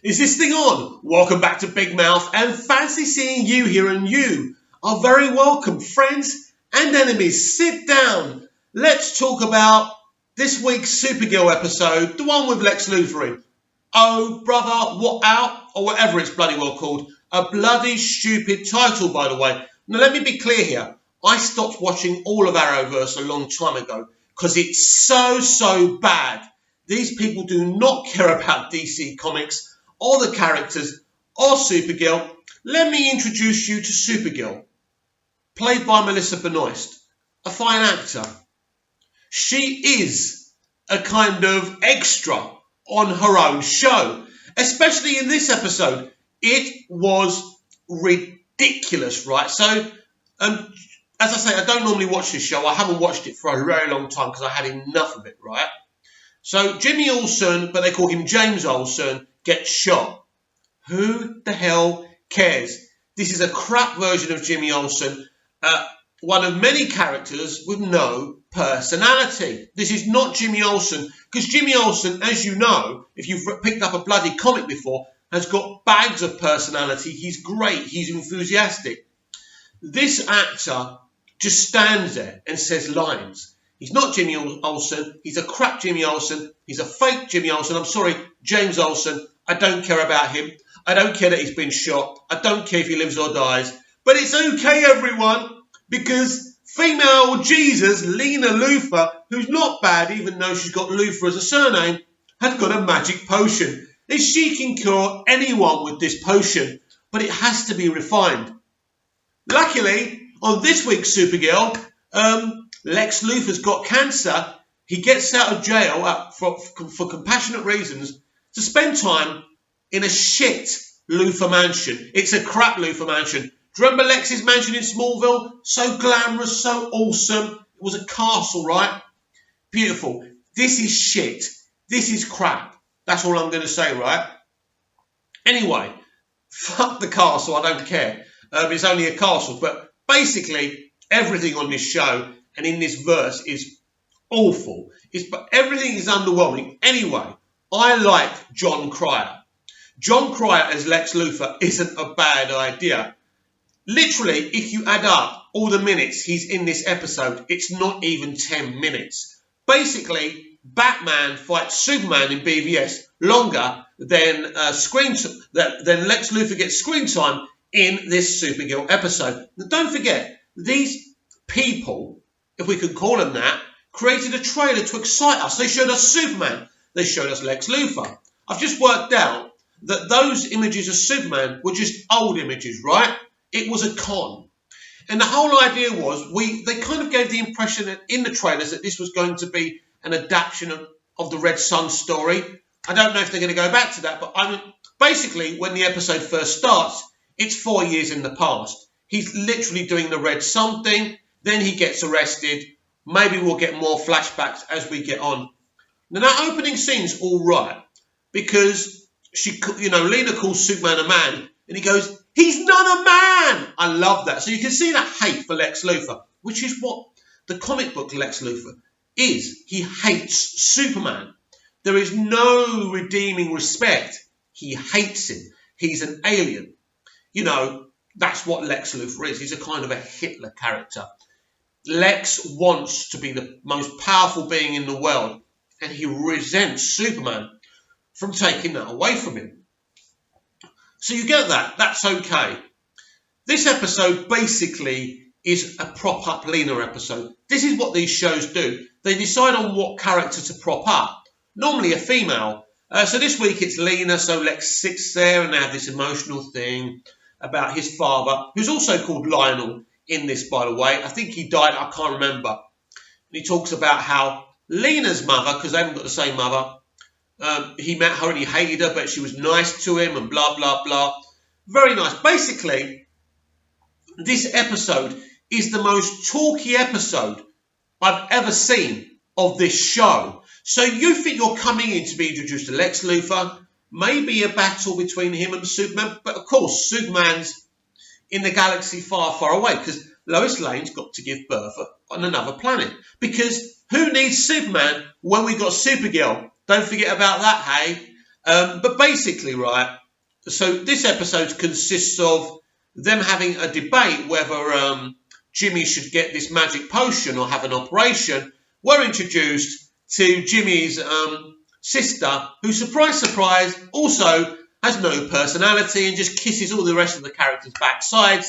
Is this thing on? Welcome back to Big Mouth and fancy seeing you here, and you are very welcome. Friends and enemies, sit down. Let's talk about this week's Supergirl episode, the one with Lex Luthor in. Oh, brother, what out? Or whatever it's bloody well called. A bloody stupid title, by the way. Now, let me be clear here. I stopped watching all of Arrowverse a long time ago because it's so bad. These people do not care about DC Comics or the characters or Supergirl. Let me introduce you to Supergirl, played by Melissa Benoist, a fine actor. She is a kind of extra on her own show, especially in this episode. It was ridiculous, right? So, as I say, I don't normally watch this show. I haven't watched it for a very long time because I had enough of it, right? So Jimmy Olsen, but they call him James Olsen, gets shot. Who the hell cares? This is a crap version of Jimmy Olsen, one of many characters with no personality. This is not Jimmy Olsen, because Jimmy Olsen, as you know, if you've picked up a bloody comic before, has got bags of personality. He's great. He's enthusiastic. This actor just stands there and says lines. He's not Jimmy Olsen. He's a crap Jimmy Olsen. He's a fake Jimmy Olsen. I'm sorry, James Olsen. I don't care about him. I don't care that he's been shot. I don't care if he lives or dies. But it's okay, everyone, because female Jesus, Lena Luthor, who's not bad, even though she's got Luthor as a surname, has got a magic potion. And she can cure anyone with this potion, but it has to be refined. Luckily, on this week's Supergirl, Lex Luthor's got cancer. He gets out of jail for compassionate reasons to spend time in a shit Luthor mansion. It's a crap Luthor mansion. Do you remember Lex's mansion in Smallville? So glamorous, so awesome. It was a castle, right? Beautiful. This is shit. This is crap. That's all I'm going to say, right? Anyway, fuck the castle. I don't care. It's only a castle. But basically, everything on this show and in this verse is awful. Everything is underwhelming. Anyway, I like John Cryer. John Cryer as Lex Luthor isn't a bad idea. Literally, if you add up all the minutes he's in this episode, it's not even 10 minutes. Basically, Batman fights Superman in BVS longer than Lex Luthor gets screen time in this Supergirl episode. Now, don't forget, these people, if we could call them that, created a trailer to excite us. They showed us Superman. They showed us Lex Luthor. I've just worked out that those images of Superman were just old images, right? It was a con. And the whole idea was, they kind of gave the impression that in the trailers that this was going to be an adaptation of the Red Sun story. I don't know if they're going to go back to that, but basically, when the episode first starts, it's 4 years in the past. He's literally doing the Red Sun thing, then he gets arrested. Maybe we'll get more flashbacks as we get on. Now, that opening scene's all right, because Lena calls Superman a man, and he goes, "He's not a man!" I love that. So you can see that hate for Lex Luthor, which is what the comic book Lex Luthor is. He hates Superman. There is no redeeming respect. He hates him. He's an alien. That's what Lex Luthor is. He's a kind of a Hitler character. Lex wants to be the most powerful being in the world, and he resents Superman from taking that away from him. So you get that. That's okay. This episode basically is a prop-up Lena episode. This is what these shows do. They decide on what character to prop up. Normally a female. So this week it's Lena, so Lex sits there and they have this emotional thing about his father, who's also called Lionel in this, by the way. I think he died, I can't remember. And he talks about how Lena's mother, because they haven't got the same mother, he met her and he hated her, but she was nice to him and blah, blah, blah. Very nice. Basically, this episode is the most talky episode I've ever seen of this show. So you think you're coming in to be introduced to Lex Luthor, maybe a battle between him and Superman, but of course Superman's in the galaxy far, far away because Lois Lane's got to give birth on another planet. Because who needs Superman when we got Supergirl? Don't forget about that, hey? But basically, right, so this episode consists of them having a debate whether Jimmy should get this magic potion or have an operation. We're introduced to Jimmy's sister, who, surprise, surprise, also has no personality and just kisses all the rest of the characters' backsides.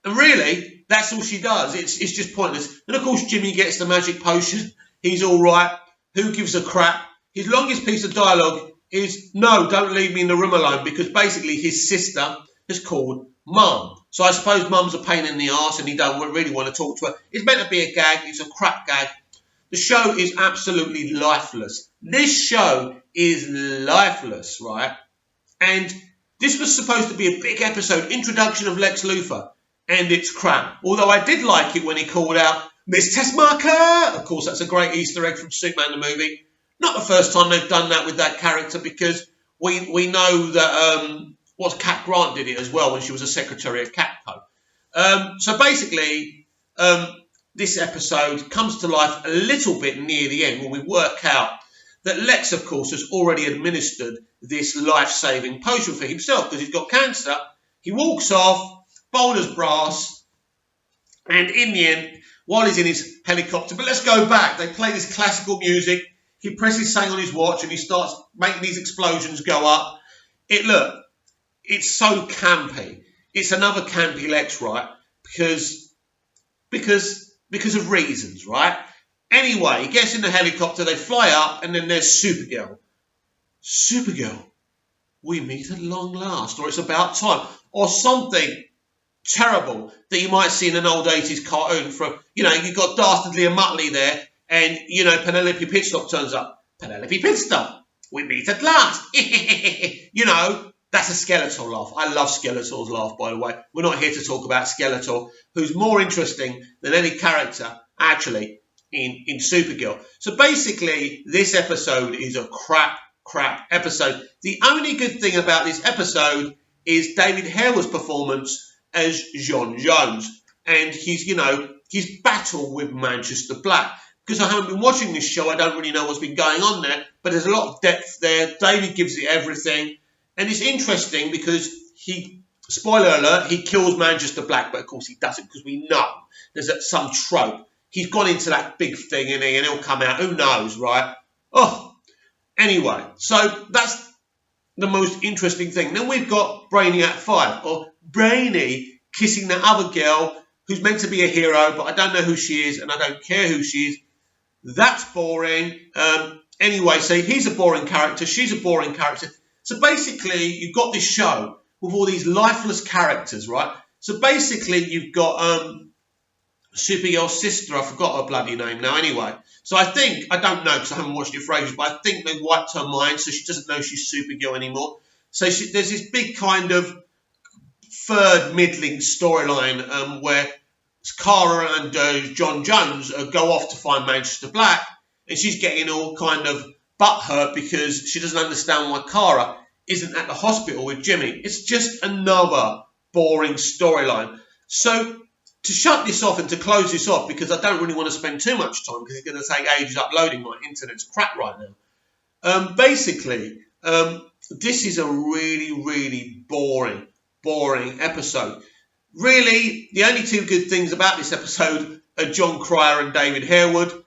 And really, that's all she does. It's just pointless. And of course, Jimmy gets the magic potion. He's all right. Who gives a crap? His longest piece of dialogue is, no, don't leave me in the room alone, because basically his sister has called Mum. So I suppose Mum's a pain in the arse and he don't really want to talk to her. It's meant to be a gag. It's a crap gag. The show is absolutely lifeless. This show is lifeless, right? And this was supposed to be a big episode, introduction of Lex Luthor, and it's crap. Although I did like it when he called out, Miss Tessmacher! Of course, that's a great Easter egg from Superman the movie. Not the first time they've done that with that character, because we know that Cat Grant did it as well when she was a secretary at Catco. So basically, this episode comes to life a little bit near the end when we work out that Lex, of course, has already administered this life-saving potion for himself because he's got cancer. He walks off, bold as brass, and in the end, while he's in his helicopter, but let's go back. They play this classical music. He presses something on his watch and he starts making these explosions go up. It's so campy. It's another campy Lex, right? Because of reasons, right? Anyway, he gets in the helicopter, they fly up, and then there's Supergirl. Supergirl, we meet at long last, or it's about time, or something terrible that you might see in an old 80s cartoon from, you've got Dastardly and Muttley there, and, Penelope Pitstop turns up. Penelope Pitstop, we meet at last. That's a Skeletor laugh. I love Skeletor's laugh, by the way. We're not here to talk about Skeletor, who's more interesting than any character, actually, in Supergirl. So basically, this episode is a crap episode. The only good thing about this episode is David Harewood's performance as John Jones and his battle with Manchester Black. Because I haven't been watching this show, I don't really know what's been going on there, but there's a lot of depth there. David gives it everything. And it's interesting because spoiler alert, he kills Manchester Black, but of course he doesn't because we know there's some trope. He's gone into that big thing, and he'll come out. Who knows, right? Anyway, so that's the most interesting thing. Then we've got Brainiac 5, or Brainy kissing that other girl who's meant to be a hero, but I don't know who she is, and I don't care who she is. That's boring. Anyway, so he's a boring character. She's a boring character. So basically, you've got this show with all these lifeless characters, right? So basically, you've got Supergirl's sister. I forgot her bloody name now. Anyway, so I don't know because I haven't watched it for ages, but I think they wiped her mind, so she doesn't know she's Supergirl anymore. So there's this big kind of third middling storyline where Kara and John Jones go off to find Manchester Black, and she's getting all kind of butthurt because she doesn't understand why Kara isn't at the hospital with Jimmy. It's just another boring storyline. So to shut this off and to close this off, because I don't really want to spend too much time because it's going to take ages uploading, my internet's crap right now. Basically, this is a really, really boring episode. Really, the only two good things about this episode are John Cryer and David Harewood.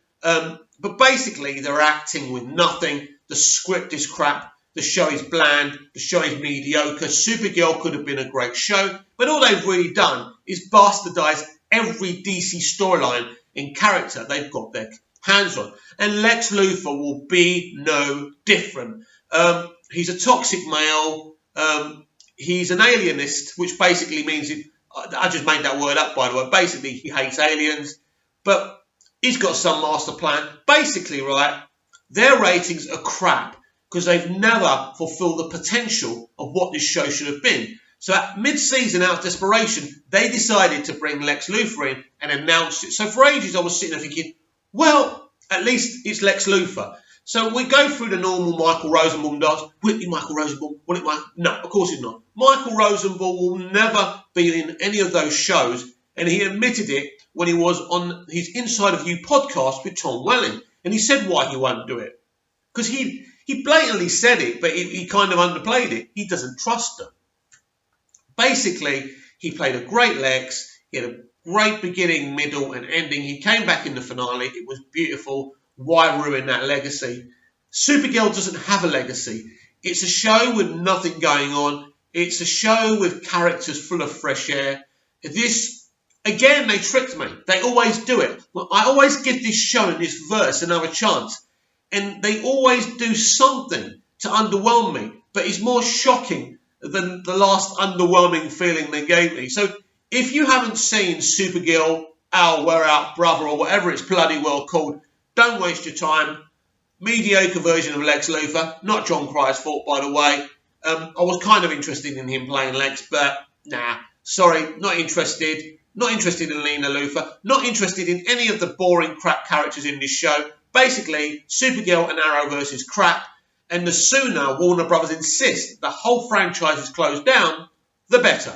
But basically, they're acting with nothing. The script is crap. The show is bland. The show is mediocre. Supergirl could have been a great show. But all they've really done is bastardize every DC storyline in character they've got their hands on. And Lex Luthor will be no different. He's a toxic male. He's an alienist, which basically means... I just made that word up, by the way. Basically, he hates aliens. But he's got some master plan. Basically, right, their ratings are crap because they've never fulfilled the potential of what this show should have been. So at mid-season, out of desperation, they decided to bring Lex Luthor in and announce it. So for ages, I was sitting there thinking, well, at least it's Lex Luthor. So we go through the normal Michael Rosenbaum does. Will it be Michael Rosenbaum? Will it be? No, of course it's not. Michael Rosenbaum will never be in any of those shows, and he admitted it when he was on his Inside of You podcast with Tom Welling, and he said why he won't do it. Because he He blatantly said it, but he kind of underplayed it. He doesn't trust them. Basically, he played a great Lex. He had a great beginning, middle, and ending. He came back in the finale. It was beautiful. Why ruin that legacy? Supergirl doesn't have a legacy. It's a show with nothing going on. It's a show with characters full of fresh air. This, again, they tricked me. They always do it. I always give this show and this verse another chance. And they always do something to underwhelm me. But it's more shocking than the last underwhelming feeling they gave me. So if you haven't seen Supergirl, Our We're Out Brother, or whatever it's bloody well called, don't waste your time. Mediocre version of Lex Luthor. Not John Crye's fault, by the way. I was kind of interested in him playing Lex, but nah. Sorry, not interested. Not interested in Lena Luthor. Not interested in any of the boring crap characters in this show. Basically, Supergirl and Arrowverse is crap. And the sooner Warner Brothers insist the whole franchise is closed down, the better.